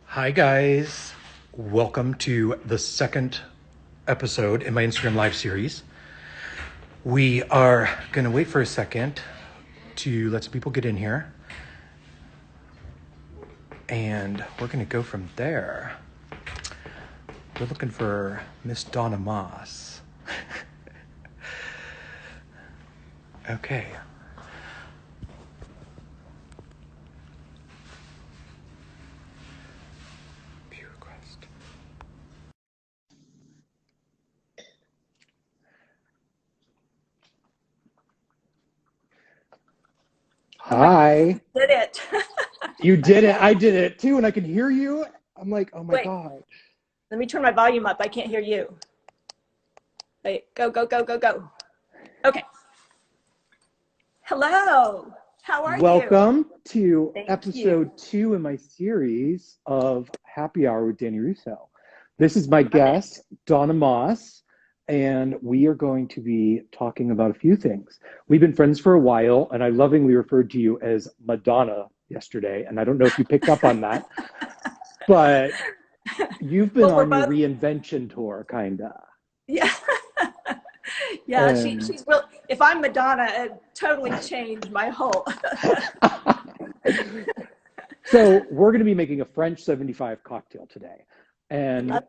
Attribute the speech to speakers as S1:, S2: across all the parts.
S1: Hi, guys. Welcome to the second episode in my Instagram Live series. We are going to wait for a second to let some people get in here. And we're going to go from there. We're looking for Miss Donna Moss. Okay. View request. Hi.
S2: Did it.
S1: You did it. I did it too. And I can hear you. I'm like, oh my
S2: Wait,
S1: God.
S2: let me turn my volume up. I can't hear you. Wait, go. Okay. Hello. How are you?
S1: Welcome to
S2: Thank
S1: episode
S2: you.
S1: 2 in my series of Happy Hour with Danny Russo. This is my
S2: Love it.
S1: guest, Donna Moss, and we are going to be talking about a few things. We've been friends for a while, and I lovingly referred to you as Madonna yesterday, and I don't know if you picked up on that, but you've been
S2: Well, we're
S1: on your
S2: both,
S1: reinvention tour, kinda.
S2: yeah. Yeah,
S1: And
S2: she's real. If I'm Madonna, it totally changed my whole.
S1: so we're going to be making a French 75 cocktail today. And
S2: Love.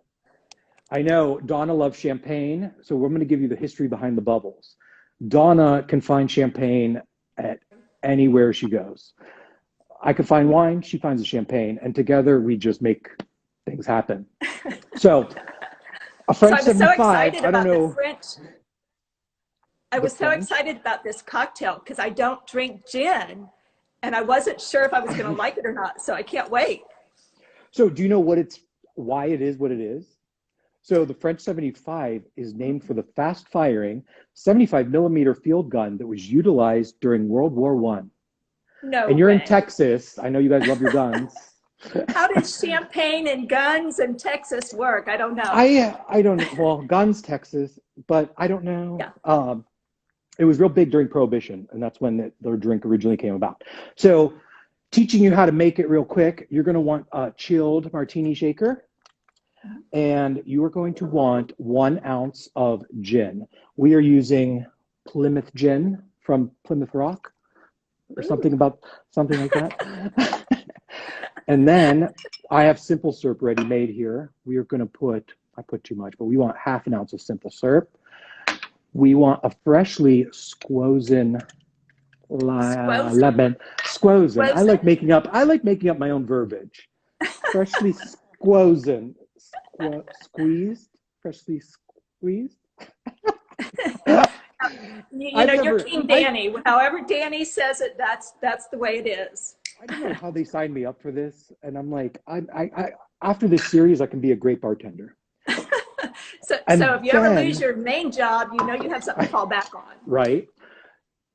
S1: I know Donna loves champagne, so we're going to give you the history behind the bubbles. Donna can find champagne at anywhere she goes. I can find wine, she finds the champagne, and together we just make things happen. So, a
S2: So
S1: French
S2: I was so
S1: 75,
S2: excited
S1: I don't
S2: about the
S1: know
S2: French. I
S1: the
S2: was so
S1: French.
S2: excited about this cocktail because I don't drink gin, and I wasn't sure if I was going to like it or not. So I can't wait.
S1: So, do you know why it is what it is? So the French 75 is named for the fast firing 75 millimeter field gun that was utilized during World War One.
S2: No
S1: And you're in
S2: way.
S1: Texas. I know you guys love your guns.
S2: How did champagne and guns in Texas work? I don't know.
S1: I don't know. Well, guns, Texas, but I don't know.
S2: Yeah.
S1: It was real big during Prohibition, and that's when the drink originally came about. So teaching you how to make it real quick, you're going to want a chilled martini shaker. And you are going to want 1 ounce of gin. We are using Plymouth gin from Plymouth Rock or
S2: Ooh.
S1: something like that. And then I have simple syrup ready made here. We are going to I put too much, but we want 1/2 ounce of simple syrup. We want a freshly squozen
S2: Squozen?
S1: lemon. Squozen.
S2: Squozen?
S1: I like making up my own verbiage. Freshly squozen. Squeezed, freshly squeezed.
S2: You
S1: I've
S2: know, you're
S1: never,
S2: King Danny. However Danny says it, that's the way it is.
S1: I don't know how they signed me up for this, and I'm like, I after this series, I can be a great bartender.
S2: So
S1: And
S2: if you ever lose
S1: then,
S2: your main job, you know you have something to fall back on.
S1: right?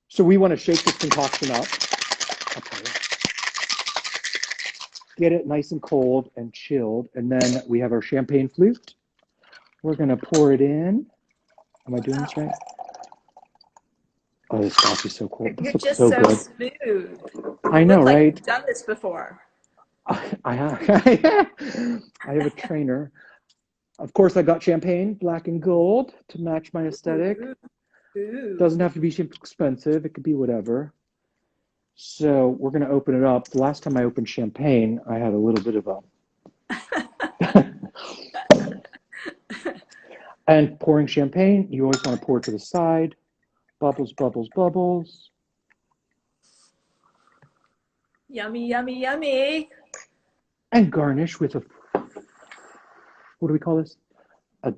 S1: So we want to shake this concoction up. Okay. Get it nice and cold and chilled, and then we have our champagne flute. We're gonna pour it in. Am I doing this right? Oh, this coffee is so cold. This
S2: You're
S1: looks
S2: just
S1: so
S2: so
S1: good.
S2: smooth.
S1: I
S2: You
S1: know,
S2: look like
S1: right?
S2: you've done this before.
S1: I have, I have a trainer. Of course, I got champagne, black and gold, to match my aesthetic.
S2: Ooh, ooh.
S1: Doesn't have to be expensive. It could be whatever. So we're going to open it up. The last time I opened champagne, I had a little bit of a... And pouring champagne, you always want to pour it to the side. Bubbles, bubbles, bubbles.
S2: Yummy, yummy, yummy.
S1: And garnish with what do we call this? A,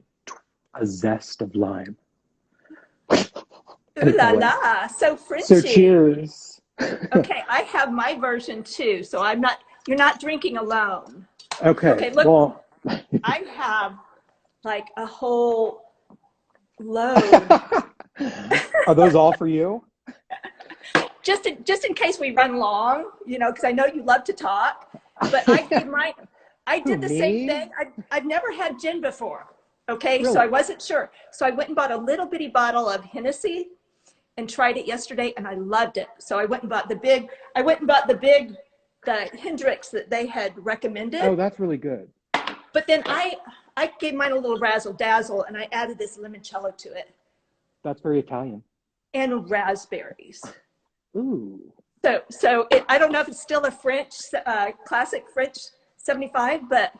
S1: a zest of lime.
S2: Ooh la
S1: Anyway,
S2: la, so
S1: so
S2: Frenchy.
S1: cheers.
S2: Okay, I have my version too, so you're not drinking alone.
S1: Okay,
S2: Okay, look,
S1: well,
S2: I have like a whole load.
S1: are those all for you?
S2: Just in case we run long, you know, because I know you love to talk. But I
S1: Who,
S2: did the same
S1: me?
S2: thing. I've never had gin before. Okay, so I
S1: Really?
S2: wasn't sure. So I went and bought a little bitty bottle of Hennessy and tried it yesterday, and I loved it. So I went and bought the big the Hendrix that they had recommended.
S1: Oh, that's really good.
S2: But then I gave mine a little razzle dazzle, and I added this limoncello to it.
S1: That's very Italian.
S2: And raspberries.
S1: Ooh.
S2: So I don't know if it's still a French, classic French 75, but.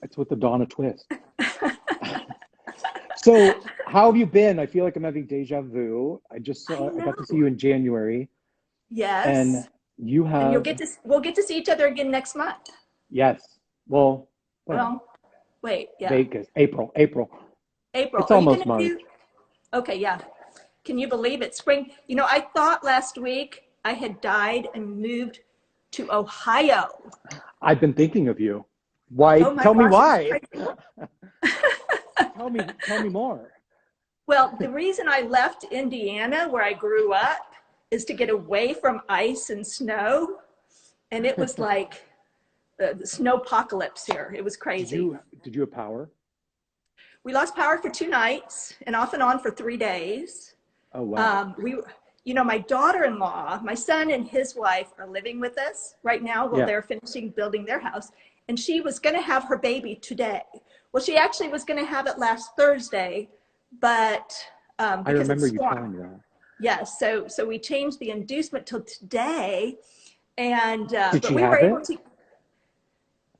S1: It's with the Donna twist. So how have you been? I feel like I'm having deja vu. I got to see you in January.
S2: Yes.
S1: And you have.
S2: And we'll get to see each other again next month.
S1: Yes. Well,
S2: wait, yeah.
S1: Vegas, April.
S2: It's
S1: almost March.
S2: Okay, yeah. Can you believe it? Spring. You know, I thought last week I had died and moved to Ohio.
S1: I've been thinking of you. Why?
S2: Oh my
S1: Tell me
S2: gosh,
S1: why. Tell me more.
S2: Well, the reason I left Indiana, where I grew up, is to get away from ice and snow. And it was like the snowpocalypse here. It was crazy.
S1: Did you have power?
S2: We lost power for 2 nights and off and on for 3 days.
S1: Oh, wow.
S2: My daughter-in-law, my son and his wife are living with us right now while they're finishing building their house. And she was going to have her baby today. Well, she actually was going to have it last Thursday, but because
S1: I remember
S2: it's
S1: you telling me that.
S2: Yes, so we changed the inducement till today, and
S1: Did
S2: but
S1: she
S2: we
S1: have
S2: were able
S1: it?
S2: to.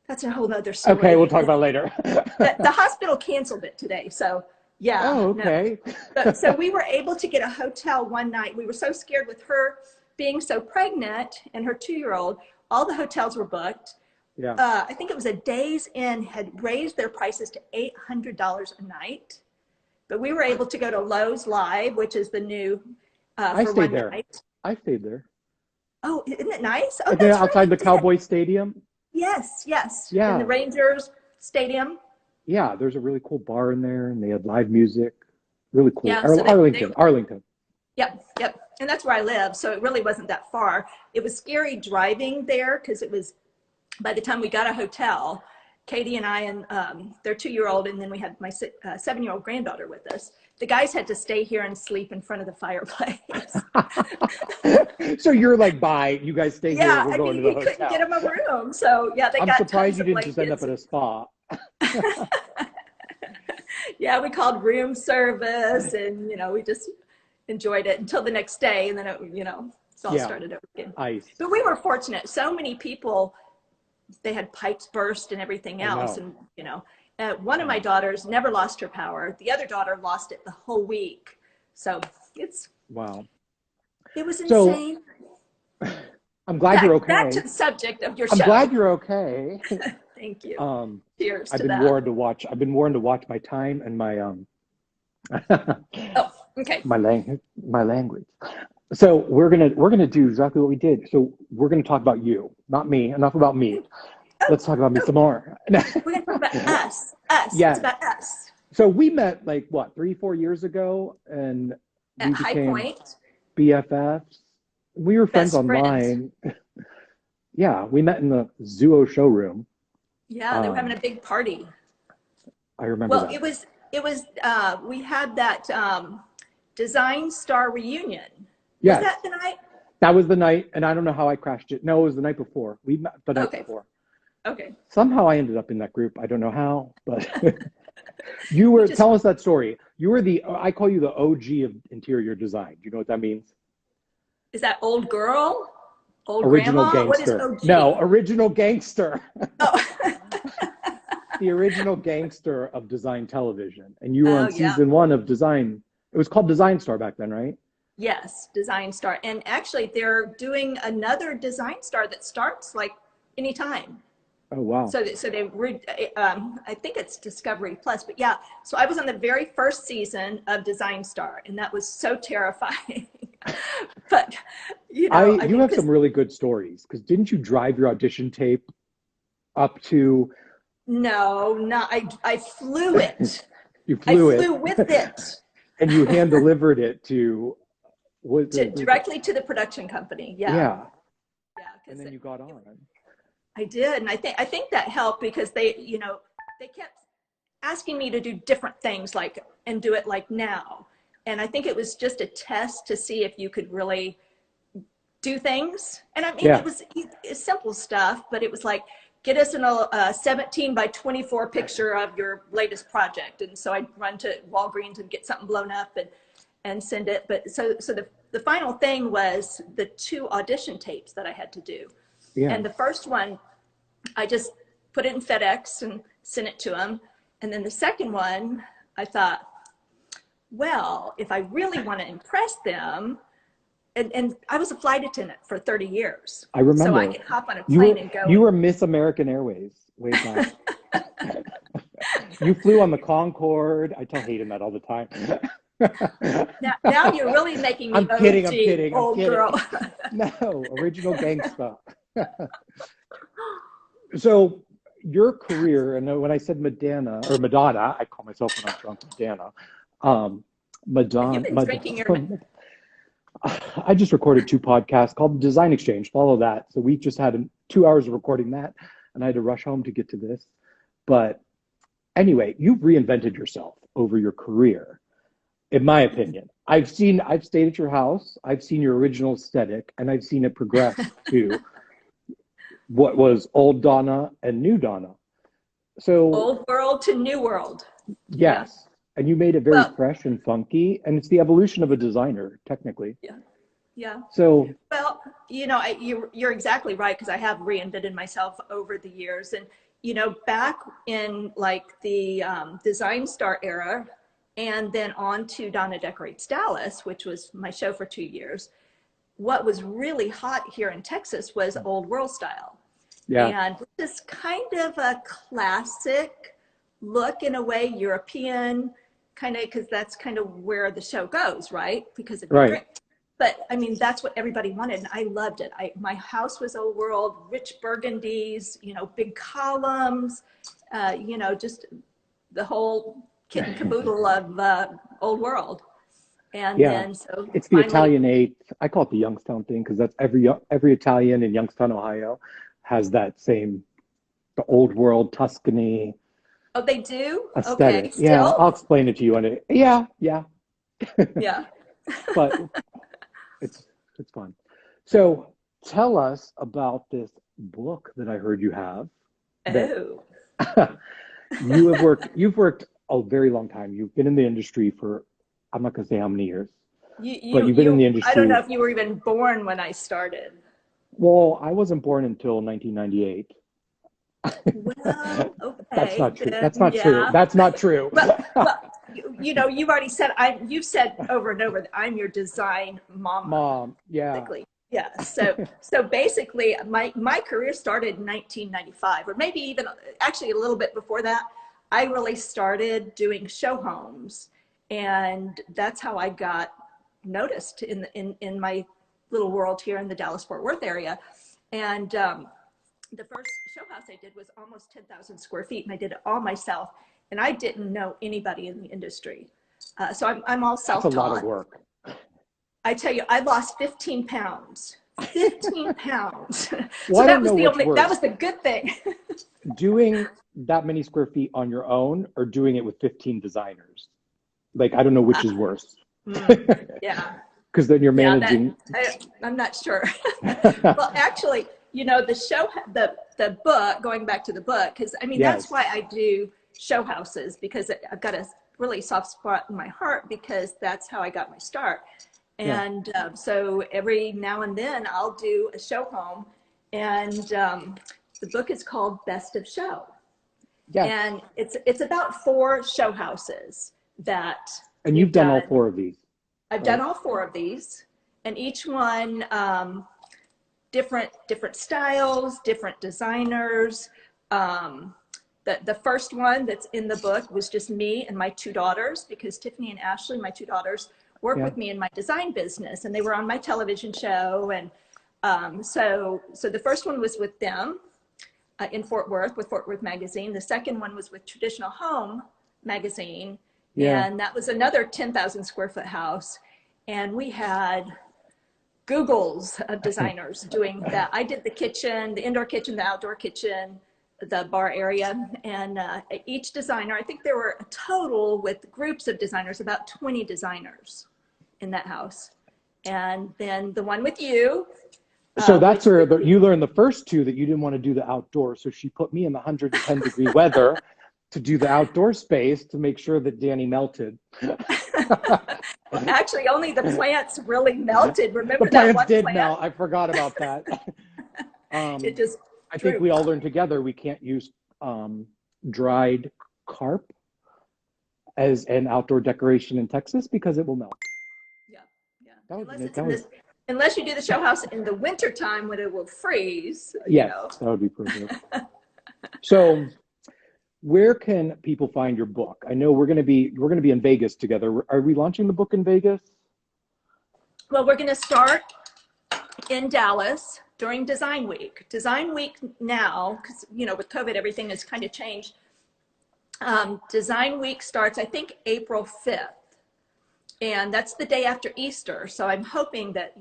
S2: That's a whole other story.
S1: Okay, we'll talk about it later.
S2: The hospital canceled it today, so yeah.
S1: Oh, okay.
S2: No. So we were able to get a hotel one night. We were so scared with her being so pregnant and her 2-year-old. All the hotels were booked.
S1: Yeah.
S2: I think it was a Days Inn had raised their prices to $800 a night, but we were able to go to Lowe's Live, which is the new.
S1: I
S2: for
S1: stayed
S2: one
S1: there.
S2: night.
S1: I stayed there.
S2: Oh, isn't it nice? Oh,
S1: And then
S2: that's
S1: outside
S2: right.
S1: the Cowboy Stadium.
S2: Yes.
S1: Yeah.
S2: In the Rangers Stadium.
S1: Yeah, there's a really cool bar in there, and they had live music. Really cool.
S2: Yeah, so
S1: Arlington.
S2: Yep. And that's where I live, so it really wasn't that far. It was scary driving there because it was, by the time we got a hotel, Katie and I and their 2-year-old, and then we had my 7-year-old granddaughter with us. The guys had to stay here and sleep in front of the fireplace.
S1: So you're like, bye. You guys stay here. We're going to the hotel.
S2: He couldn't get him a room. So yeah, they got.
S1: I'm surprised you didn't just end up at a spa.
S2: Yeah, we called room service, and we just enjoyed it until the next day, and then it all started over again.
S1: Ice.
S2: But we were fortunate. So many people, they had pipes burst and everything else, and one of my daughters never lost her power. The other daughter lost it the whole week. So it's
S1: wow.
S2: It was insane.
S1: So, I'm glad you're okay.
S2: Back to the subject of your show.
S1: I'm glad you're okay.
S2: Thank you. Cheers
S1: I've
S2: to
S1: been
S2: that.
S1: warned to watch. I've been warned to watch my time and my
S2: Oh, okay.
S1: my language. So we're gonna do exactly what we did. So we're gonna talk about you, not me. Enough about me. Let's talk about me some more.
S2: We're gonna talk about us.
S1: Yeah.
S2: It's about us.
S1: So we met like what, 3-4 years ago, and
S2: At High Point.
S1: BFFs. We were friends online. Yeah, we met in the Zuo showroom.
S2: Yeah, they were having a big party.
S1: I remember that.
S2: Well, it was we had that Design Star reunion.
S1: Yes.
S2: Was that the night?
S1: That was the night, and I don't know how I crashed it. No, it was the night before. We met the night before.
S2: Okay.
S1: Somehow I ended up in that group. I don't know how, but you were, tell us that story. You were I call you the OG of interior design. Do you know what that means?
S2: Is that old girl? Old
S1: original
S2: grandma?
S1: gangster.
S2: What is OG?
S1: No, original gangster.
S2: Oh.
S1: The original gangster of design television. And you were on season 1 of Design. It was called Design Star back then, right? Yes,
S2: Design Star. And actually, they're doing another Design Star that starts like anytime.
S1: Oh, wow.
S2: So they I think it's Discovery Plus, but yeah. So I was on the very first season of Design Star, and that was so terrifying. But you
S1: have some really good stories, because didn't you drive your audition tape up to?
S2: No, I flew it.
S1: You flew it.
S2: I flew with it.
S1: And you hand delivered it
S2: directly to the production company. Yeah.
S1: Yeah. And then you got on.
S2: I did, and I think that helped, because they kept asking me to do different things, and do it like now. And I think it was just a test to see if you could really do things. And I mean,
S1: Yeah.
S2: it was simple stuff, but it was like, get us a 17 by 24 picture of your latest project. And so I'd run to Walgreens and get something blown up and send it. But so the final thing was the 2 audition tapes that I had to do.
S1: Yeah.
S2: And the first one, I just put it in FedEx and sent it to them. And then the second one, I thought, well, if I really want to impress them, and I was a flight attendant for 30 years.
S1: I remember.
S2: So I could hop on a plane and go.
S1: You were Miss American Airways way back. You flew on the Concorde. I tell Hayden that all the time.
S2: Now you're really making me
S1: I'm kidding.
S2: old girl.
S1: No, original gangsta. So your career, and when I said Madonna, I call myself when I'm drunk Madonna. Madonna.
S2: You've been drinking your.
S1: I just recorded 2 podcasts called Design Exchange. Follow that. So we just had 2 hours of recording that, and I had to rush home to get to this. But anyway, you've reinvented yourself over your career, in my opinion. I've stayed at your house. I've seen your original aesthetic, and I've seen it progress to what was old Donna and new Donna. So
S2: Old world to new world.
S1: yes. Yeah. And you made it very fresh and funky, and it's the evolution of a designer, technically.
S2: Yeah.
S1: So,
S2: well, you're exactly right, because I have reinvented myself over the years. And, back in like the Design Star era, and then on to Donna Decorates Dallas, which was my show for 2 years, what was really hot here in Texas was old world style.
S1: yeah.
S2: And this kind of a classic look, in a way, European, kind of, because that's kind of where the show goes, right? Because of
S1: right.
S2: drink. But I mean, that's what everybody wanted, and I loved it. My house was old world, rich burgundies, big columns, just the whole kit and caboodle of old world. And then so
S1: it's the Italianate. I call it the Youngstown thing, because that's every Italian in Youngstown, Ohio, has that same the old world Tuscany.
S2: Oh, they do?
S1: Aesthetic.
S2: Okay. Still?
S1: Yeah, I'll explain it to you on it. Yeah.
S2: Yeah.
S1: But it's fun. So tell us about this book that I heard you have.
S2: Oh.
S1: You've worked a very long time. You've been in the industry for, I'm not going to say how many years, but you've been in the industry.
S2: I don't know if you were even born when I started.
S1: Well, I wasn't born until 1998.
S2: Well, okay.
S1: That's not true. That's not true. That's not true.
S2: Well, you've already said, you've said over and over that I'm your design mama.
S1: Mom, yeah.
S2: Basically. Yeah. So basically my career started in 1995, or maybe even actually a little bit before that. I really started doing show homes, and that's how I got noticed in my little world here in the Dallas-Fort Worth area. And the first show house I did was almost 10,000 square feet, and I did it all myself. And I didn't know anybody in the industry. So I'm all self-taught.
S1: That's a lot of work.
S2: I tell you, I lost 15 pounds. 15 pounds.
S1: Well,
S2: so that was the good thing.
S1: Doing that many square feet on your own, or doing it with 15 designers? Like, I don't know which is worse.
S2: Yeah.
S1: Because then you're managing.
S2: I'm not sure. Well, actually, the book, going back to the book, because I mean, that's why I do show houses, because I've got a really soft spot in my heart, because that's how I got my start. And so every now and then I'll do a show home, and the book is called Best of Show. Yeah. And it's about 4 show houses that.
S1: And you've done all 4 of these.
S2: I've done all 4 of these, and each one different styles, different designers. The first one that's in the book was just me and my 2 daughters, because Tiffany and Ashley, my 2 daughters, work with me in my design business, and they were on my television show. And so the first one was with them in Fort Worth, with Fort Worth Magazine. The second one was with Traditional Home Magazine. And that was another 10,000 square foot house. And we had Googles of designers doing that. I did the kitchen, the indoor kitchen, the outdoor kitchen, the bar area. And each designer, I think there were a total, with groups of designers, about 20 designers in that house. and then the one with you.
S1: So that's where you learned the first two that you didn't want to do the outdoor. So she put me in the 110-degree weather to do the outdoor space to make sure that Danny melted.
S2: Well, actually, only the plants really melted. Remember
S1: the
S2: that
S1: plants
S2: one
S1: did
S2: plant?
S1: melt. I forgot about that.
S2: It just
S1: I think we all learned together we can't use dried carp as an outdoor decoration in Texas because it will melt.
S2: Yeah, yeah.
S1: Unless
S2: you do the show house in the winter time when it will freeze.
S1: Yes, that would be perfect. So, where can people find your book? I know we're going to be in Vegas together. Are we launching the book in Vegas?
S2: Well, we're going to start in Dallas during Design Week. Design Week now, because with COVID, everything has kind of changed. Design Week starts, I think, April 5th. And that's the day after Easter. So I'm hoping that,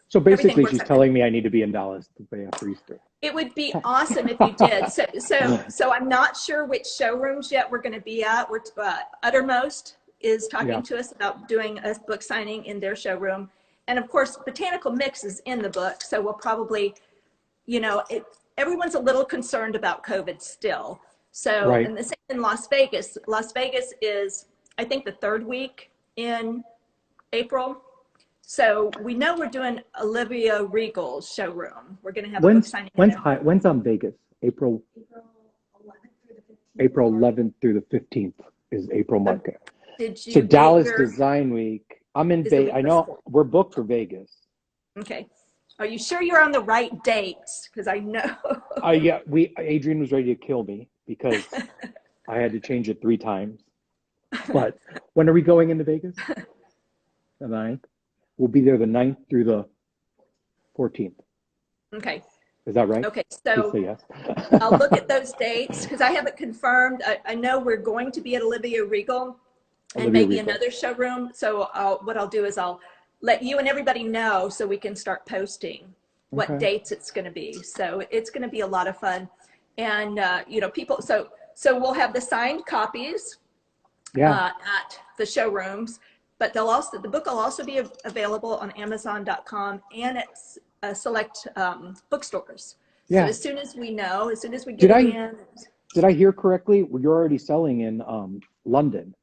S1: so basically she's telling me I need to be in Dallas the day after Easter.
S2: It would be awesome if you did. So I'm not sure which showrooms yet we're going to be at. We're Uttermost is talking to us about doing a book signing in their showroom. And of course, Botanical Mix is in the book. So we'll probably, everyone's a little concerned about COVID still. So, and the same in Las Vegas. Las Vegas is, I think, the third week in April. So we know we're doing Olivia Regal's showroom. We're going to have a book signing.
S1: When's on Vegas? April 11th through the 15th is April market. So Dallas Design Week. I'm in Vegas. I know we're booked for Vegas.
S2: Okay. Are you sure you're on the right dates? Because I know.
S1: Yeah. Adrian was ready to kill me because I had to change it 3 times. But when are we going into Vegas? The 9th. We'll be there the 9th through the 14th.
S2: Okay.
S1: Is that right?
S2: Okay, so
S1: yes.
S2: I'll look at those dates because I haven't confirmed. I know we're going to be at Olivia Regal and maybe another showroom. So what I'll do is I'll let you and everybody know so we can start posting what dates it's going to be. So it's going to be a lot of fun. And, people, so we'll have the signed copies at the showrooms. But the book will also be available on Amazon.com and at select bookstores. Yeah. So as soon as we get it in.
S1: Did I hear correctly? You're already selling in London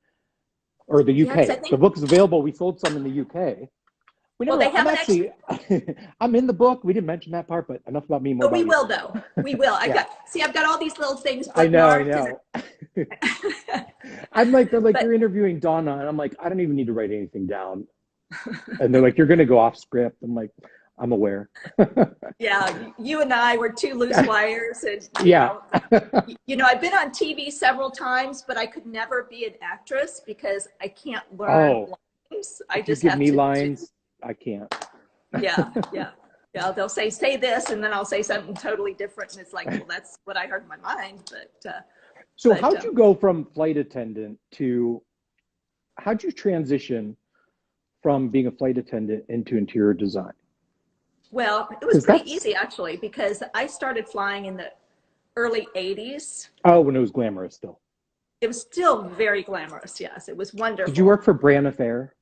S1: or the UK.
S2: Yes,
S1: the book is available. We sold some in the UK. I'm in the book. We didn't mention that part, but enough about me.
S2: We will, though. We will. I've got all these little things.
S1: I know. I'm like, you're interviewing Donna, and I'm like, I don't even need to write anything down. And they're like, you're going to go off script. I'm like, I'm aware.
S2: Yeah, you and I were 2 loose wires. And, I've been on TV several times, but I could never be an actress because I can't learn lines. I just have to
S1: lines. I can't.
S2: Yeah. They'll say this, and then I'll say something totally different, and it's like, well, that's what I heard in my mind. But
S1: how'd you go from flight attendant to? How'd you transition from being a flight attendant into interior design?
S2: Well, it was pretty easy actually because I started flying in the early '80s.
S1: Oh, when it was glamorous still.
S2: It was still very glamorous. Yes, it was wonderful.
S1: Did you work for Braniff Air?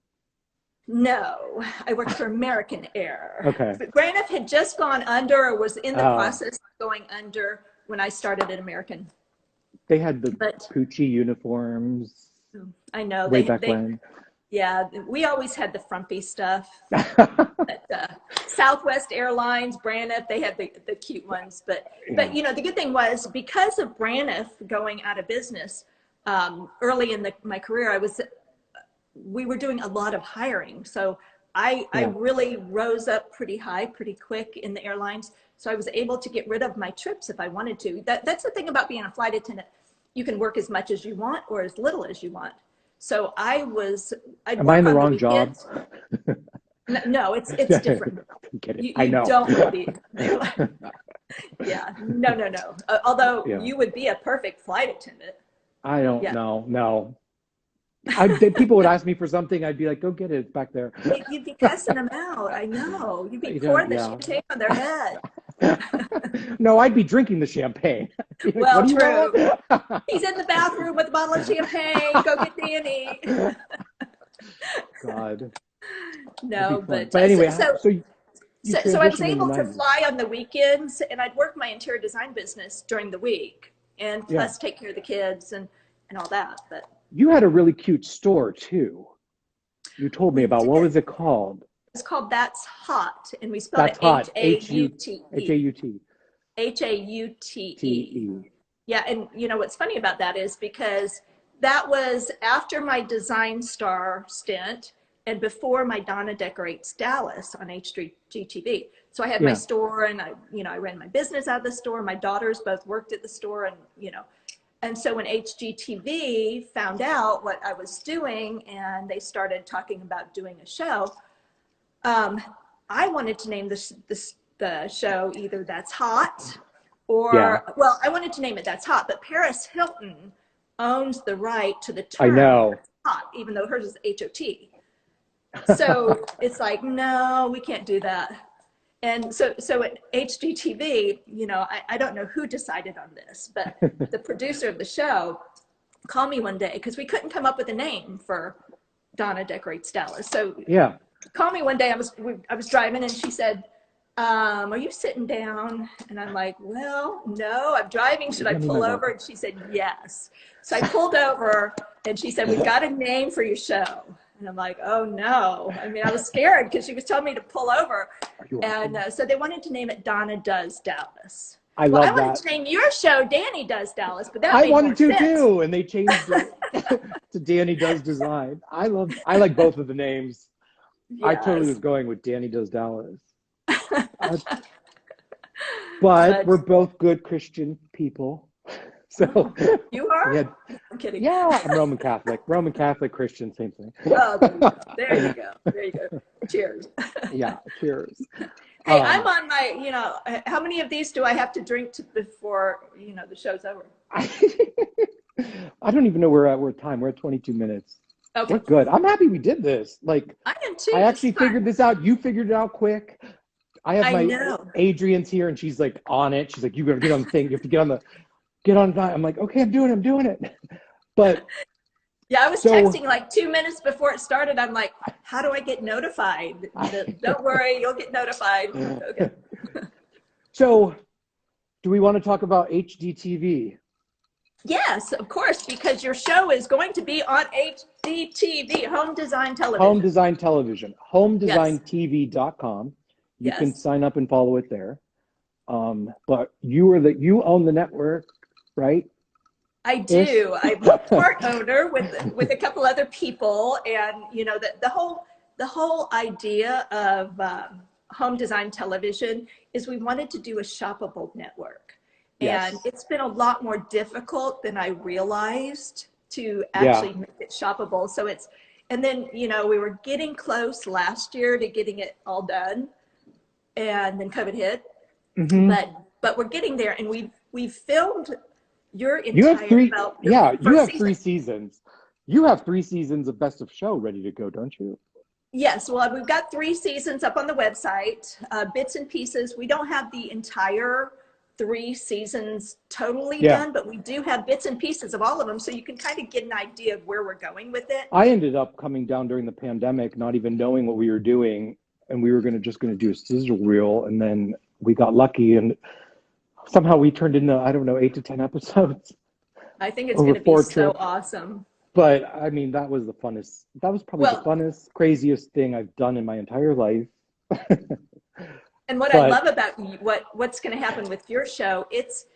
S2: No, I worked for American Air.
S1: Okay.
S2: But Braniff had just gone under or was in the process of going under when I started at American.
S1: They had the Gucci uniforms.
S2: I know.
S1: Way back when.
S2: Yeah, we always had the frumpy stuff. But, Southwest Airlines, Braniff, they had the cute ones. But the good thing was because of Braniff going out of business early in my career, we were doing a lot of hiring. So I really rose up pretty high, pretty quick in the airlines. So I was able to get rid of my trips if I wanted to. That's the thing about being a flight attendant. You can work as much as you want or as little as you want. So am I in the wrong job? No, it's different.
S1: I know.
S2: Don't be. Yeah, no. Although you would be a perfect flight attendant.
S1: I don't know. No. People would ask me for something. I'd be like, go get it. It's back there.
S2: You'd be cussing them out. I know. You'd be pouring the champagne on their head.
S1: No, I'd be drinking the champagne.
S2: Well, true. He's in the bathroom with a bottle of champagne. Go get Danny.
S1: God, that'd be
S2: No,
S1: fun.
S2: but
S1: But anyway, so you
S2: so I was
S1: transitioned in the
S2: able to
S1: 90s.
S2: fly on the weekends, and I'd work my interior design business during the week, and
S1: Yeah.
S2: plus take care of the kids and all that. But
S1: You had a really cute store too. You told me
S2: we
S1: about.
S2: did.
S1: What was it called?
S2: It's called That's Hot, and we spelled it
S1: That's hot.
S2: Haute.
S1: Haute.
S2: Haute.
S1: Te.
S2: Yeah, and you know what's funny about that is because that was after my Design Star stint and before my Donna Decorates Dallas on HGTV. So I had my
S1: Yeah.
S2: store, and I ran my business out of the store. My daughters both worked at the store, and so when HGTV found out what I was doing and they started talking about doing a show, I wanted to name the show either That's Hot
S1: Yeah.
S2: or, well, I wanted to name it That's Hot, but Paris Hilton owns the right to the
S1: I
S2: term
S1: know.
S2: hot, even though hers is HOT. So it's like, no, we can't do that. And so at HGTV, I don't know who decided on this, but the producer of the show called me one day because we couldn't come up with a name for Donna Decorates Dallas. So
S1: Yeah.
S2: called me one day. I was driving, and she said, "Are you sitting down?" And I'm like, "Well, no, I'm driving. Should I pull over?" And she said, "Yes." So I pulled over, and she said, "We've got a name for your show." And I'm like, "Oh no!" I mean, I was scared because she was telling me to pull over, and so they wanted to name it Donna Does Dallas.
S1: I
S2: Well,
S1: love
S2: I wanted
S1: that.
S2: to name your show Danny Does Dallas, but that
S1: I
S2: made
S1: wanted
S2: more
S1: to
S2: sense.
S1: too, and they changed it to Danny Does Design. I like both of the names.
S2: Yes.
S1: I totally was going with Danny Does Dallas. But we're both good Christian people. So
S2: you are? I'm kidding.
S1: Yeah, I'm Roman Catholic, Christian, same thing.
S2: Oh, there you go. There you go. Cheers.
S1: Yeah, cheers.
S2: Hey, I'm on my, how many of these do I have to drink before, the show's over?
S1: I don't even know where we're at time. We're at 22 minutes.
S2: Okay.
S1: We're good. I'm happy we did this. Like,
S2: I am too.
S1: I actually figured this out. You figured it out quick. I
S2: know.
S1: Adrian's here, and she's like on it. She's like, you gotta get on the thing. You have to get on that. I'm like, okay, I'm doing it. But
S2: yeah, I was texting like 2 minutes before it started. I'm like, how do I get notified? Don't worry, you'll get notified. Okay.
S1: So, do we want to talk about HDTV?
S2: Yes, of course, because your show is going to be on HDTV, Home Design Television.
S1: Home Design Television. HomeDesignTV.com. You can sign up and follow it there. But you own the network, right?
S2: I do. I'm a part owner with a couple other people, and the whole idea of Home Design Television is we wanted to do a shoppable network.
S1: Yes.
S2: And it's been a lot more difficult than I realized to actually make it shoppable. So and then, we were getting close last year to getting it all done, and then COVID hit. Mm-hmm. But we're getting there, and we've filmed your entire.
S1: You have three. You have
S2: season.
S1: 3 seasons. You have 3 seasons of Best of Show ready to go, don't you?
S2: Yes. Well, we've got 3 seasons up on the website, bits and pieces. We don't have the entire 3 seasons totally done, but we do have bits and pieces of all of them, so you can kind of get an idea of where we're going with it.
S1: I ended up coming down during the pandemic, not even knowing what we were doing, and we were just going to do a sizzle reel, and then we got lucky, and somehow we turned into, I don't know, 8 to 10 episodes.
S2: I think it's going to be so awesome.
S1: But I mean, that was the funnest. That was probably the funnest, craziest thing I've done in my entire life.
S2: And what I love about what's going to happen with your show, it's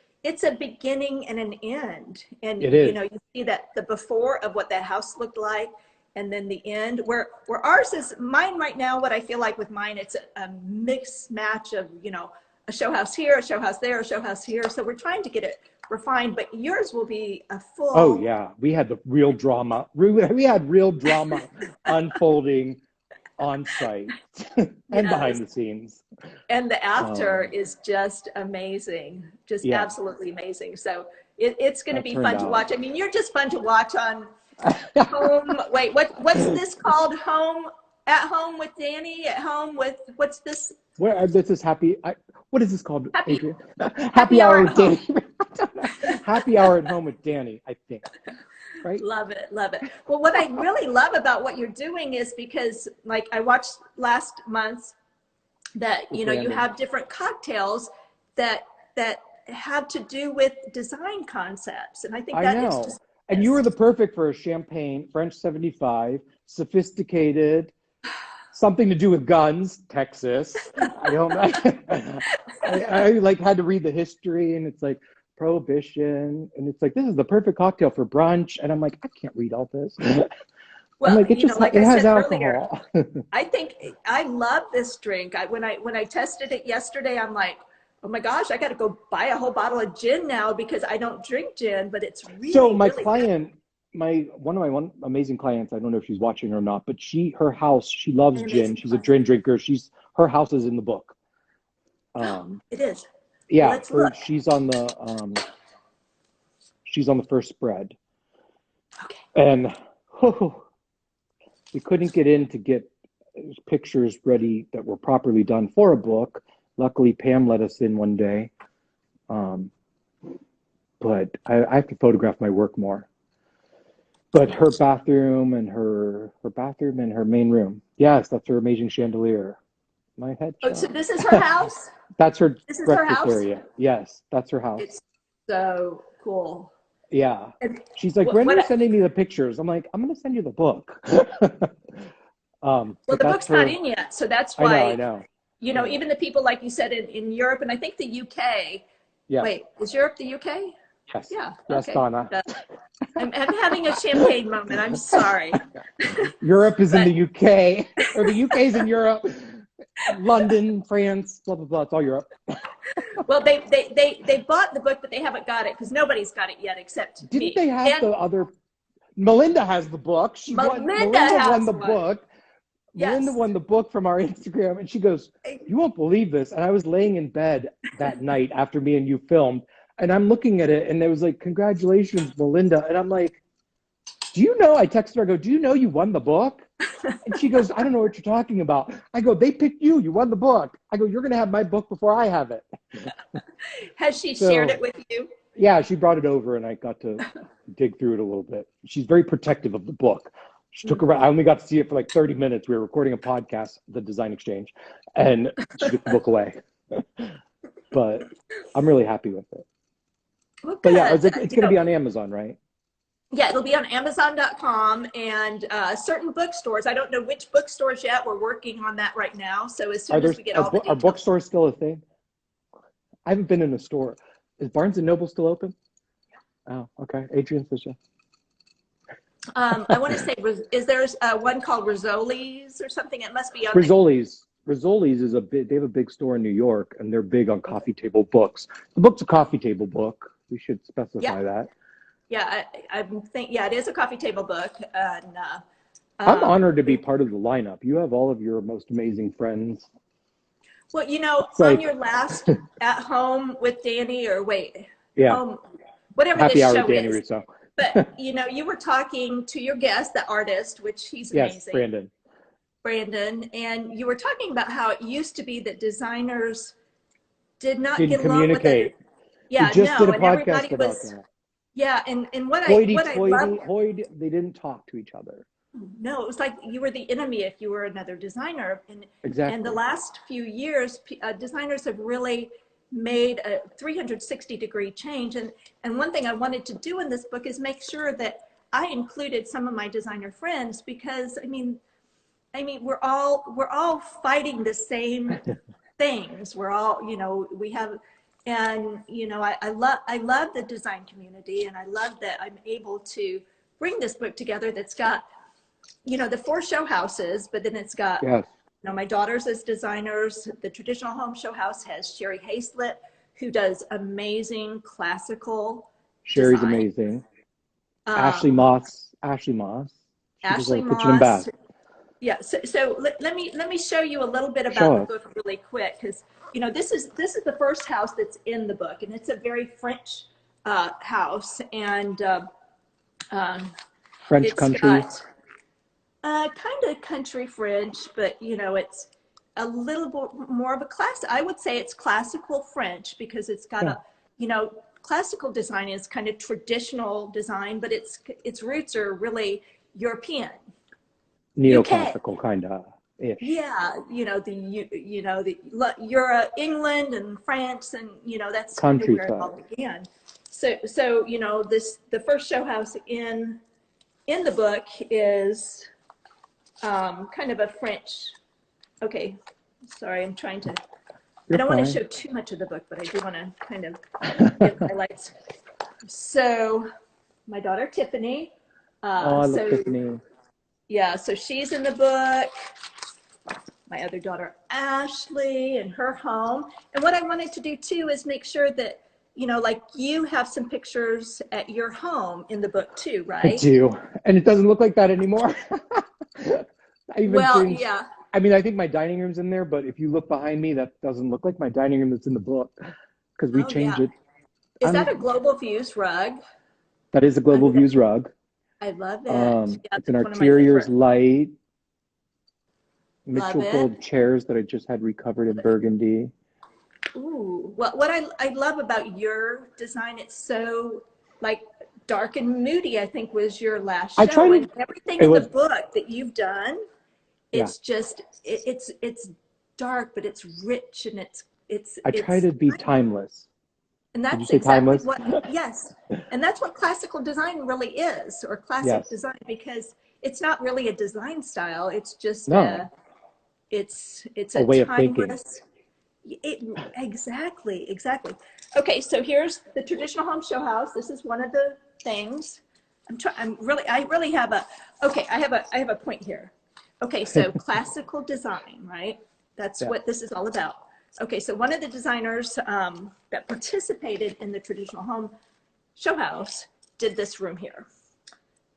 S2: a beginning and an end. And
S1: it is.
S2: You see that the before of what that house looked like, and then the end. Where ours is, mine right now, what I feel like with mine, it's a mixed match of a show house here, a show house there, a show house here. So we're trying to get it refined. But yours will be a full.
S1: Oh yeah, we had the real drama. We had real drama unfolding on site and behind the scenes.
S2: And the after is just amazing, absolutely amazing. So it's going to be fun to watch. I mean, you're just fun to watch on home. Wait, what's this called? At home with Danny? At home with, what's this?
S1: This is what is this called,
S2: Happy hour with Danny.
S1: Happy hour at home with Danny, I think. right?
S2: Love it, love it. Well, what I really love about what you're doing is because, like, I watched last month that you know you have different cocktails that have to do with design concepts, and I think
S1: I
S2: that is
S1: know.
S2: just
S1: And you were the perfect for a champagne, French 75, sophisticated, something to do with guns, Texas. I don't know. I like had to read the history, and it's like prohibition, and it's like this is the perfect cocktail for brunch, and I'm like I can't read all this. I'm
S2: well,
S1: like it
S2: you know,
S1: just
S2: like
S1: it
S2: I
S1: has
S2: said earlier,
S1: alcohol.
S2: I think I love this drink. When I tested it yesterday, I'm like, oh my gosh, I got to go buy a whole bottle of gin now because I don't drink gin, but it's
S1: So
S2: really,
S1: my
S2: really good.
S1: client, one of my one amazing clients, I don't know if she's watching or not, but her house, she loves
S2: An
S1: gin.
S2: amazing
S1: She's a
S2: class.
S1: gin drinker. Her house is in the book.
S2: It is.
S1: Yeah,
S2: Let's look.
S1: she's on the first spread,
S2: Okay.
S1: and we couldn't get in to get pictures ready that were properly done for a book. Luckily, Pam let us in one day, but I have to photograph my work more. But her bathroom and her main room. Yes, that's her amazing chandelier. My
S2: Oh, so
S1: headshot.
S2: this is her house?
S1: That's her
S2: This is her
S1: breakfast
S2: house?
S1: area. Yes, that's her house.
S2: It's so cool.
S1: Yeah.
S2: And
S1: She's like, when are you
S2: what
S1: sending me the pictures? I'm like, I'm gonna send you the book.
S2: well,
S1: But
S2: the
S1: that's
S2: book's not
S1: her.
S2: in yet, so that's
S1: I
S2: why,
S1: know.
S2: you
S1: I
S2: know,
S1: know.
S2: even the people like you said in Europe, and I think the UK.
S1: Yes.
S2: Wait, is Europe the UK?
S1: Yes.
S2: Yeah,
S1: Yes,
S2: okay.
S1: Donna.
S2: I'm having a champagne moment. I'm sorry.
S1: Europe is in
S2: But
S1: the UK, or the UK is in Europe. London, France, blah blah blah. It's all Europe.
S2: well, they bought the book, but they haven't got it because nobody's got it yet except
S1: Didn't
S2: me.
S1: they have
S2: And
S1: the other? Melinda has the book.
S2: Melinda
S1: Melinda won
S2: has
S1: the
S2: one.
S1: book. Melinda
S2: Yes.
S1: won the book from our Instagram, and she goes, "You won't believe this." And I was laying in bed that night after me and you filmed, and I'm looking at it, and there was like, "Congratulations, Melinda," and I'm like, "Do you know?" I texted her. I go, "Do you know you won the book?" And she goes, "I don't know what you're talking about." I go, "They picked you. You won the book." I go, "You're gonna have my book before I have it."
S2: Has she shared it
S1: So
S2: with you?
S1: yeah, she brought it over, and I got to dig through it a little bit. She's very protective of the book. She took around. I only got to see it for like 30 minutes. We were recording a podcast, The Design Exchange, and she took the book away. But I'm really happy with it.
S2: Well,
S1: But yeah,
S2: good.
S1: it's
S2: You
S1: going to
S2: know,
S1: be on Amazon, right?
S2: yeah, it'll be on Amazon.com and certain bookstores. I don't know which bookstores yet. We're working on that right now. So as
S1: Are
S2: soon
S1: there
S2: as we get all the
S1: are
S2: details.
S1: bookstores still a thing? I haven't been in a store. Is Barnes and Noble still open? Oh, okay. Adrian says yeah.
S2: I want to say, is there one called Rizzoli's or something? It must be on the.
S1: Rizzoli's is they have a big store in New York, and they're big on coffee table books. The book's a coffee table book. We should
S2: Yeah,
S1: specify that.
S2: yeah. I think yeah, it is a coffee table book, and
S1: I'm honored to be part of the lineup. You have all of your most amazing friends.
S2: well, you know,
S1: It's
S2: on
S1: like,
S2: your last at home with Danny or wait,
S1: yeah,
S2: home, whatever
S1: happy
S2: this
S1: hour with
S2: show
S1: Danny
S2: is.
S1: Russo.
S2: But you know, you were talking to your guest, the artist, which he's
S1: Yes,
S2: amazing,
S1: Brandon.
S2: Brandon, and you were talking about how it used to be that designers did not
S1: Didn't
S2: get along with it.
S1: communicate. We
S2: Yeah,
S1: just did
S2: no,
S1: a
S2: and everybody
S1: podcast about
S2: was
S1: that.
S2: yeah, and what I love.
S1: Hoity, they didn't talk to each other.
S2: No, it was like you were the enemy if you were another designer. And the
S1: Exactly.
S2: last few years, designers have really made a 360-degree change. And one thing I wanted to do in this book is make sure that I included some of my designer friends because we're all fighting the same things. We're all, you know, we have, and you know, I love the design community, and I love that I'm able to bring this book together that's got you know, the four show houses, but then it's got,
S1: Yes.
S2: you know, my daughters as designers. The traditional home show house has Sherry Haslett, who does amazing classical
S1: Sherry's
S2: design.
S1: amazing. Ashley
S2: Um,
S1: Moss. Ashley Moss. She does all
S2: Ashley
S1: the kitchen and
S2: Moss.
S1: bath.
S2: Yeah. So let me show you a little bit about
S1: Show
S2: the
S1: us.
S2: book really quick because you know this is the first house that's in the book, and it's a very French house, and um,
S1: French
S2: it's
S1: country.
S2: got kind of country French, but you know, it's a little bit more of a class. I would say it's classical French because it's got
S1: Yeah.
S2: a, you know, classical design is kind of traditional design, but its roots are really European, UK.
S1: Neoclassical kind of ish.
S2: Yeah, Europe, England, and France, and that's kind of where it all began. So the first show house in the book is kind of a French. Okay, sorry, I'm trying to. I don't want to show too much of the book, but I do want to kind of get highlights. So, my daughter Tiffany.
S1: I love Tiffany.
S2: Yeah, so she's in the book. My other daughter Ashley and her home. And what I wanted to do too is make sure that like you have some pictures at your home in the book too, right?
S1: I do, and it doesn't look like that anymore.
S2: Yeah.
S1: I mean, I think my dining room's in there, but if you look behind me, that doesn't look like my dining room that's in the book because we changed it.
S2: Is that a Global Views rug?
S1: That is a Global Views rug.
S2: I love it.
S1: It's an Arterials light. Mitchell gold chairs that I just had recovered in burgundy.
S2: Ooh, well, what I love about your design, it's so like dark and moody, I think was your last show. And everything in the book that you've done, it's just it's dark, but it's rich and it's
S1: I try to be timeless.
S2: And that's exactly what and that's what classical design really is, or classic design, because it's not really a design style, it's just it's a
S1: way
S2: timeless exactly. Okay, so here's the traditional home show house. This is one of the things I really have I have a point here. Okay, so classical design, right? That's what this is all about. Okay, so one of the designers that participated in the traditional home show house did this room here.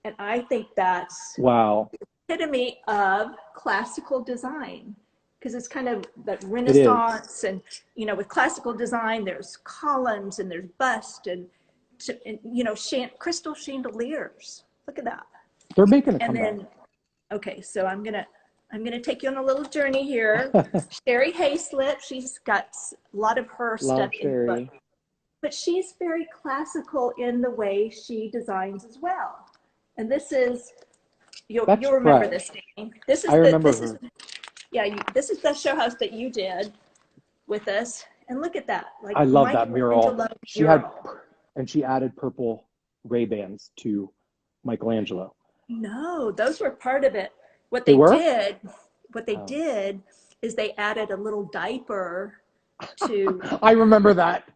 S2: And I think that's the epitome of classical design, because it's kind of that Renaissance, and with classical design, there's columns and there's bust and crystal chandeliers. Look at that.
S1: They're making a comeback.
S2: And then, okay, so I'm gonna take you on a little journey here. Sherry Hayslip, she's got a lot of her stuff in the book, but she's very classical in the way she designs as well. And this is you'll remember this name. This is this is the show house that you did with us, and look at that. Like,
S1: I love that mural. She added purple Ray-Bans to Michelangelo.
S2: No, those were part of it. What they did is they added a little diaper to.
S1: I remember that.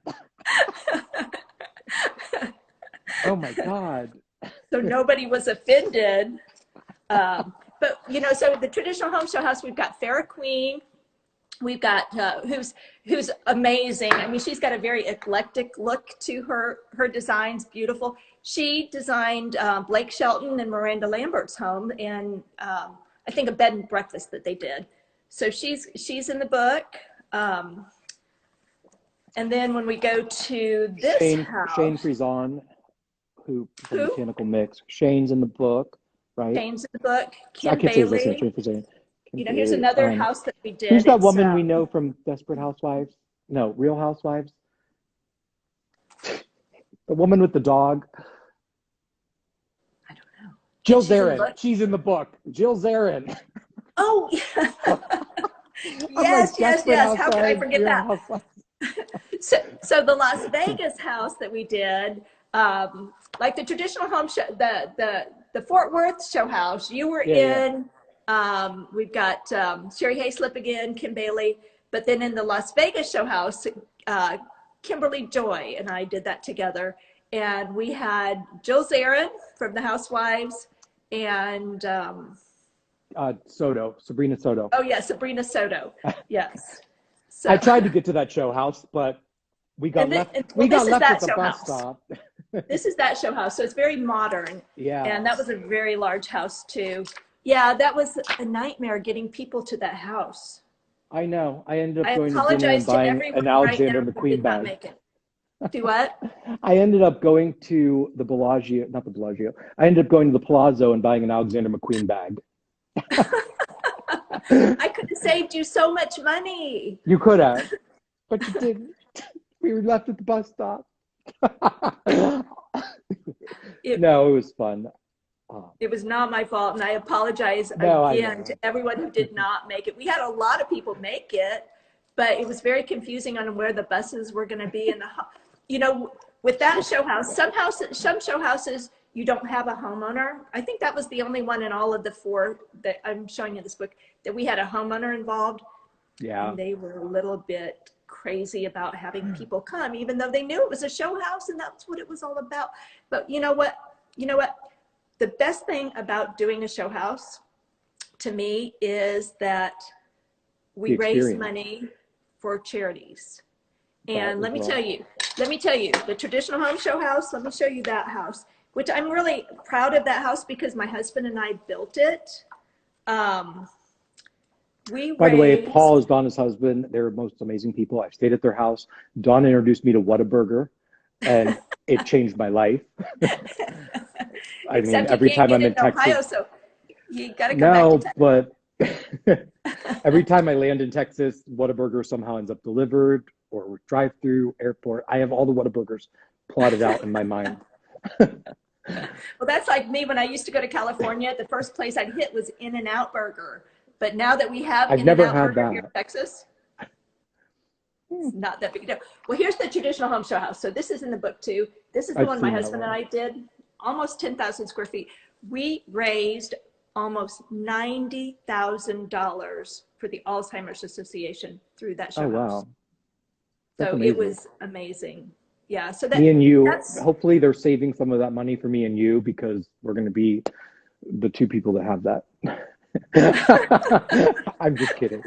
S1: Oh my God.
S2: So nobody was offended. But so the traditional home show house, we've got Farrah Queen. We've got who's amazing. I mean, she's got a very eclectic look to her designs. Beautiful. She designed Blake Shelton and Miranda Lambert's home, and I think a bed and breakfast that they did. So she's in the book. And then when we go to this house,
S1: Shane Frison, who Mechanical Mix. Shane's in the book, right?
S2: Shane's in the book.
S1: I can't say his last name. Shane Frison.
S2: Here's another house that we did.
S1: Who's that woman we know from Desperate Housewives? No, Real Housewives. The woman with the dog.
S2: I don't know.
S1: Jill Zarin. She's in the book. Jill Zarin.
S2: Oh, yeah. yes. How could I forget that? So the Las Vegas house that we did, like the traditional home show, the Fort Worth show house, you were in. We've got Sherry Hayslip again, Kim Bailey, but then in the Las Vegas show house, Kimberly Joy and I did that together, and we had Jill Zarin from the Housewives and
S1: Sabrina Soto.
S2: Oh yeah, Sabrina Soto. Yes. So,
S1: I tried to get to that show house, but we got left at the bus stop.
S2: This is that show house, so it's very modern.
S1: Yeah.
S2: And that was a very large house too. Yeah, that was a nightmare getting people to that house.
S1: I know. I ended up going to dinner and buying an Alexander McQueen bag.
S2: Do what?
S1: I ended up going to the Bellagio, not the Bellagio. I ended up going to the Palazzo and buying an Alexander McQueen bag.
S2: I could have saved you so much money.
S1: You could have, but you didn't. We were left at the bus stop. No, it was fun.
S2: It was not my fault, and I apologize
S1: No, I
S2: again
S1: know.
S2: to everyone who did not make it. We had a lot of people make it, but it was very confusing on where the buses were going to be. And with that show house, some show houses, you don't have a homeowner. I think that was the only one in all of the 4 that I'm showing you this book that we had a homeowner involved.
S1: Yeah.
S2: And they were a little bit crazy about having people come, even though they knew it was a show house and that's what it was all about. But you know what? The best thing about doing a show house to me is that we raise money for charities. And let me tell you, the traditional home show house, let me show you that house, which I'm really proud of that house because my husband and I built it. By
S1: the way, Paul is Donna's husband. They're most amazing people. I've stayed at their house. Donna introduced me to Whataburger, and it changed my life. I mean, every time I'm in Texas.
S2: Ohio, so you got to come back to Texas.
S1: But every time I land in Texas, Whataburger somehow ends up delivered or drive-through, airport. I have all the Whataburgers plotted out in my mind.
S2: Well, that's like me when I used to go to California. The first place I'd hit was In-N-Out Burger. But now that we have In-N-Out Burger here in Texas, it's not that big a deal. Well, here's the traditional home show house. So this is in the book too. This is the one my husband and I did. Almost 10,000 square feet. We raised almost $90,000 for the Alzheimer's Association through that show house.
S1: Wow. That's
S2: so
S1: amazing.
S2: It was amazing. Yeah. So that
S1: me and you, hopefully they're saving some of that money for me and you because we're going to be the 2 people that have that. I'm just kidding.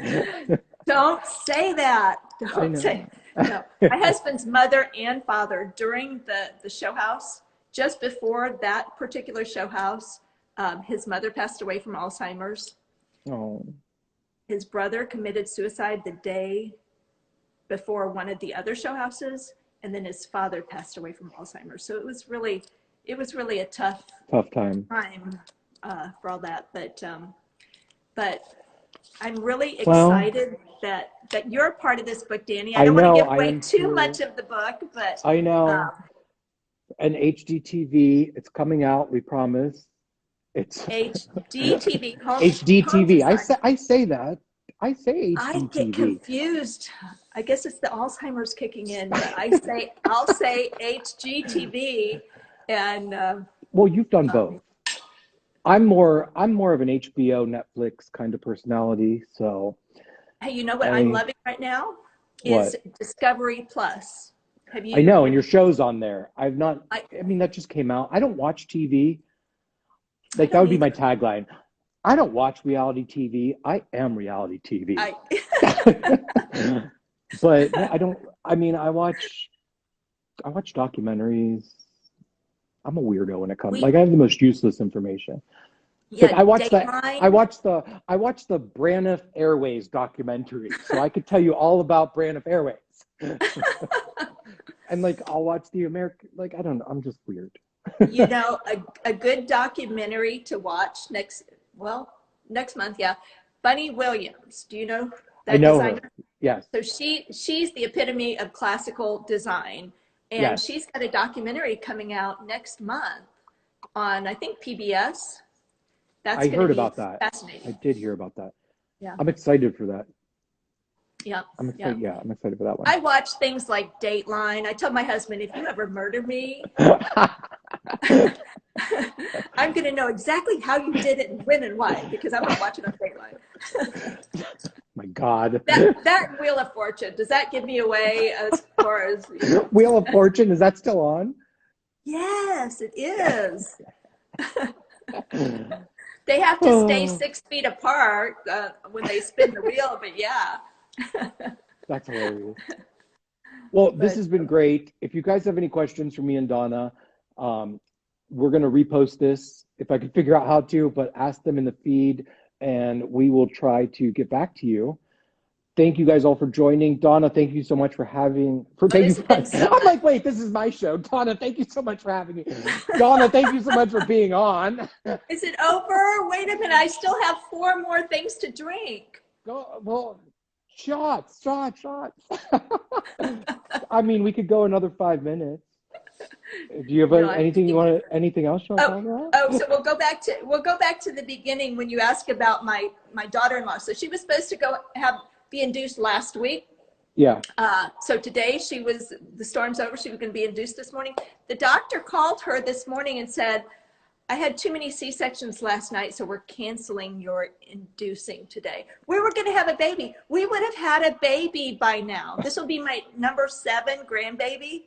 S2: Don't say that. Don't say. No. My husband's mother and father during the show house. Just before that particular show house, his mother passed away from Alzheimer's.
S1: Oh.
S2: His brother committed suicide the day before one of the other show houses, and then his father passed away from Alzheimer's. So it was really a tough time for all that. But I'm really excited that you're a part of this book, Danny. I don't want to give away too much of the book, but
S1: I know. And HDTV, it's coming out. We promise. It's
S2: HDTV.
S1: HDTV. I say that. I say HDTV.
S2: I get confused. I guess it's the Alzheimer's kicking in. But I'll say HGTV. And
S1: well, you've done both. I'm more of an HBO, Netflix kind of personality. So.
S2: Hey, you know what I'm loving right now is Discovery Plus. Have you?
S1: I know, and your show's on there. I've not. I mean, that just came out. I don't watch TV. Like that would be my tagline. I don't watch reality TV. I am reality TV. But I don't. I mean, I watch documentaries. I'm a weirdo when it comes. Like I have the most useless information. Yeah, but I watched the Braniff Airways documentary, so I could tell you all about Braniff Airways. And like I'll watch the American. Like I don't know. I'm just weird.
S2: You know, a good documentary to watch next month. Yeah, Bunny Williams. Do you know that
S1: I know
S2: designer?
S1: her. Yes.
S2: So she's the epitome of classical design, and she's got a documentary coming out next month on I think PBS.
S1: I heard about that.
S2: Fascinating.
S1: I did hear about that.
S2: Yeah.
S1: I'm excited for that.
S2: Yeah.
S1: I'm excited. Yeah, I'm excited for that one.
S2: I watch things like Dateline. I tell my husband, if you ever murder me, I'm going to know exactly how you did it and when and why, because I'm not watching on Dateline.
S1: My God.
S2: That Wheel of Fortune, does that give me away as far as... You know?
S1: Wheel of Fortune, is that still on?
S2: Yes, it is. They have to stay 6 feet apart when they spin the wheel, but yeah.
S1: That's hilarious. Well, this has been great. If you guys have any questions for me and Donna, we're going to repost this if I can figure out how to, but ask them in the feed and we will try to get back to you. Thank you guys all for joining. Donna, thank you so much for I'm like, wait, this is my show. Donna, thank you so much for having me. Donna, thank you so much for being on.
S2: Is it over? Wait a minute. I still have 4 more things to drink.
S1: Well, shots. I mean, we could go another 5 minutes. Do you have
S2: I'm
S1: anything
S2: thinking,
S1: anything else you want to talk about?
S2: so we'll go back to the beginning when you asked about my daughter-in-law. So she was supposed to be induced last week.
S1: Yeah.
S2: So today the storm's over. She was going to be induced this morning. The doctor called her this morning and said, I had too many C-sections last night, so we're canceling your inducing today. We were going to have a baby. We would have had a baby by now. This will be my number 7 grandbaby.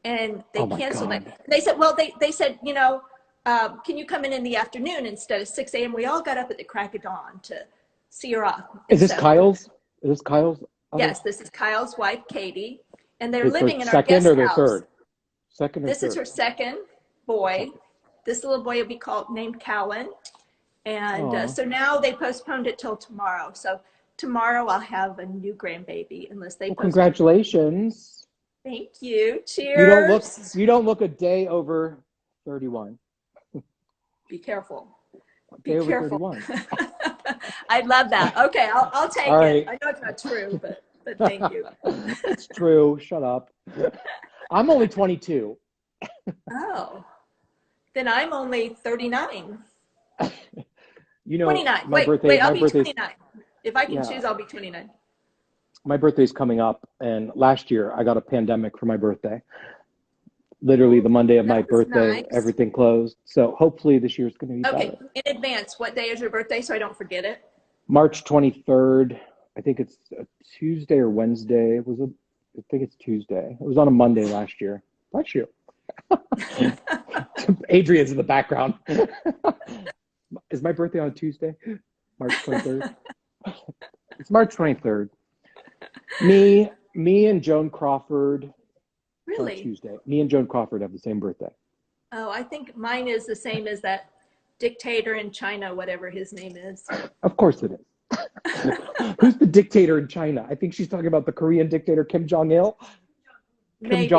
S2: And they canceled it. They said, well, they said, can you come in the afternoon instead of 6 a.m.? We all got up at the crack of dawn to see her off.
S1: Is this Kyle's? Is this Kyle's?
S2: Yes, this is Kyle's wife, Katie. And they're living in our
S1: second
S2: guest
S1: or their
S2: house.
S1: third? Second or
S2: This
S1: third?
S2: is her second boy. This little boy will be named Callan. And so now they postponed it till tomorrow. So tomorrow I'll have a new grandbaby unless they
S1: congratulations.
S2: Thank you. Cheers.
S1: You don't look a day over 31.
S2: Be careful.
S1: Be careful.
S2: I love that. Okay, I'll take it. I know it's not true, but thank you.
S1: It's true. Shut up. I'm only 22.
S2: Oh. Then I'm only 39.
S1: 29.
S2: Wait, I'll be 29. If I can choose, I'll be 29.
S1: My birthday's coming up, and last year I got a pandemic for my birthday. Literally the Monday of my birthday, everything closed. So hopefully this year's going to be better.
S2: Okay, in advance, what day is your birthday so I don't forget it?
S1: March 23rd. I think it's a Tuesday or Wednesday. I think it's Tuesday. It was on a Monday last year. Bless you. Adrian's in the background. Is my birthday on a Tuesday? March 23rd? It's March 23rd. Me and Joan Crawford.
S2: Really?
S1: Tuesday. Me and Joan Crawford have the same birthday.
S2: Oh, I think mine is the same as that dictator in China, whatever his name is.
S1: Of course it is. Who's the dictator in China? I think she's talking about the Korean dictator Kim Jong-il.
S2: Maybe.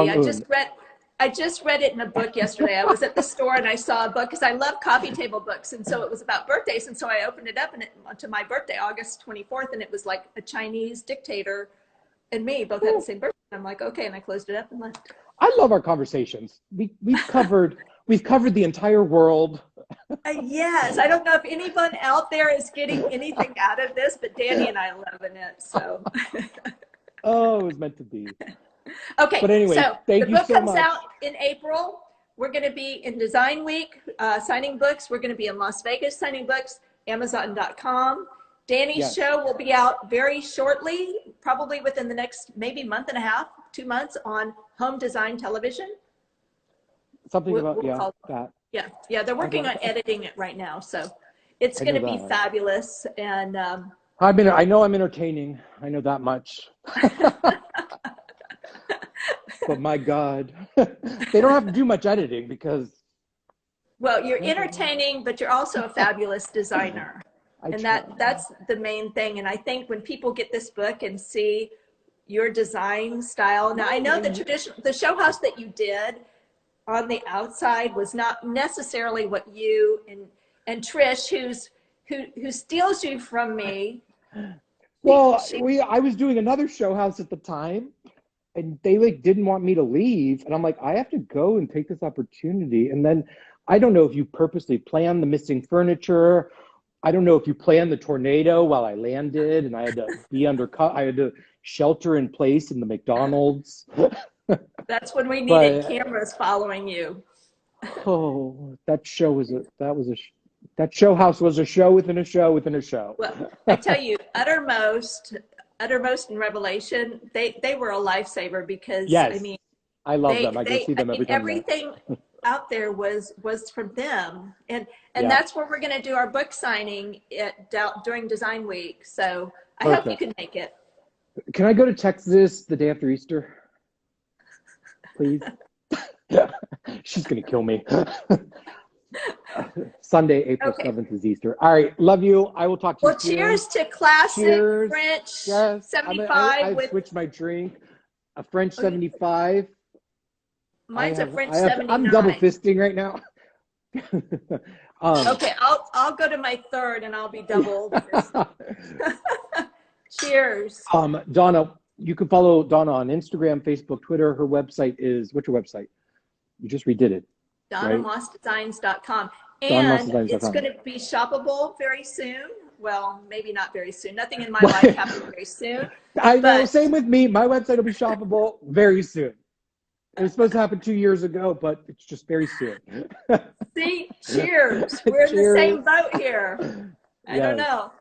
S2: I just read it in a book yesterday. I was at the store and I saw a book because I love coffee table books. And so it was about birthdays. And so I opened it up to my birthday, August 24th. And it was like a Chinese dictator and me both had the same birthday. I'm like, okay. And I closed it up and left.
S1: I love our conversations. We've covered the entire world.
S2: Yes. I don't know if anyone out there is getting anything out of this, but Danny and I are loving it. So.
S1: Oh, it was meant to be.
S2: Okay,
S1: but anyway,
S2: so
S1: thank
S2: the
S1: you
S2: book
S1: so
S2: comes
S1: much.
S2: out in April. We're going to be in Design Week signing books. We're going to be in Las Vegas signing books, Amazon.com. Danny's show will be out very shortly, probably within the next maybe month and a half, 2 months on home design television.
S1: Something about that.
S2: Yeah. They're working on editing it right now, so it's going to be fabulous. And
S1: I know I'm entertaining. I know that much. But my God, they don't have to do much editing because.
S2: Well, you're entertaining, but you're also a fabulous designer. And that's the main thing. And I think when people get this book and see your design style, now I know the show house that you did on the outside was not necessarily what you and Trish, who steals you from me.
S1: Well, I was doing another show house at the time. And they didn't want me to leave. And I'm like, I have to go and take this opportunity. And then I don't know if you purposely planned the missing furniture. I don't know if you planned the tornado while I landed and I had to be undercut. I had to shelter in place in the McDonald's.
S2: That's when we needed cameras following you.
S1: Oh, that show house was a show within a show within a show.
S2: Well, I tell you, Uttermost and Revelation, they were a lifesaver because
S1: I love them. I go see them every time.
S2: Everything out there was from them, and that's where we're going to do our book signing during Design Week. So I hope you can make it.
S1: Can I go to Texas the day after Easter, please? She's going to kill me. Sunday, April 7th is Easter. All right. Love you. I will talk to you soon.
S2: Well, cheers to classic French 75.
S1: I switched my drink. A French 75.
S2: Mine's a French 79.
S1: I'm double fisting right now.
S2: Okay. I'll go to my third and I'll be double. Cheers.
S1: Donna, you can follow Donna on Instagram, Facebook, Twitter. Her website is, what's your website? You just redid it, right?
S2: DonnaMossDesigns.com. And it's
S1: DonnaMossDesigns.com.
S2: going to be shoppable very soon. Well, maybe not very soon. Nothing in my life happens very soon.
S1: I know,
S2: But
S1: same with me. My website will be shoppable very soon. It was supposed to happen 2 years ago, but it's just very soon.
S2: see, cheers. We're in the same boat here. I don't know.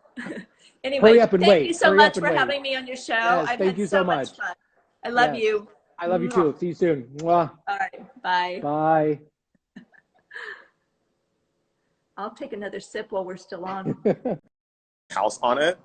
S2: Anyway,
S1: Hurry up and
S2: thank
S1: wait.
S2: you so
S1: Hurry
S2: much
S1: up and
S2: for
S1: wait.
S2: having me on your show.
S1: Yes,
S2: I've
S1: thank
S2: had
S1: you
S2: so
S1: so
S2: much
S1: much.
S2: fun. I love
S1: Yes.
S2: you.
S1: I love you too. See you soon. Mwah.
S2: All right. Bye.
S1: Bye.
S2: I'll take another sip while we're still on.
S3: House on it.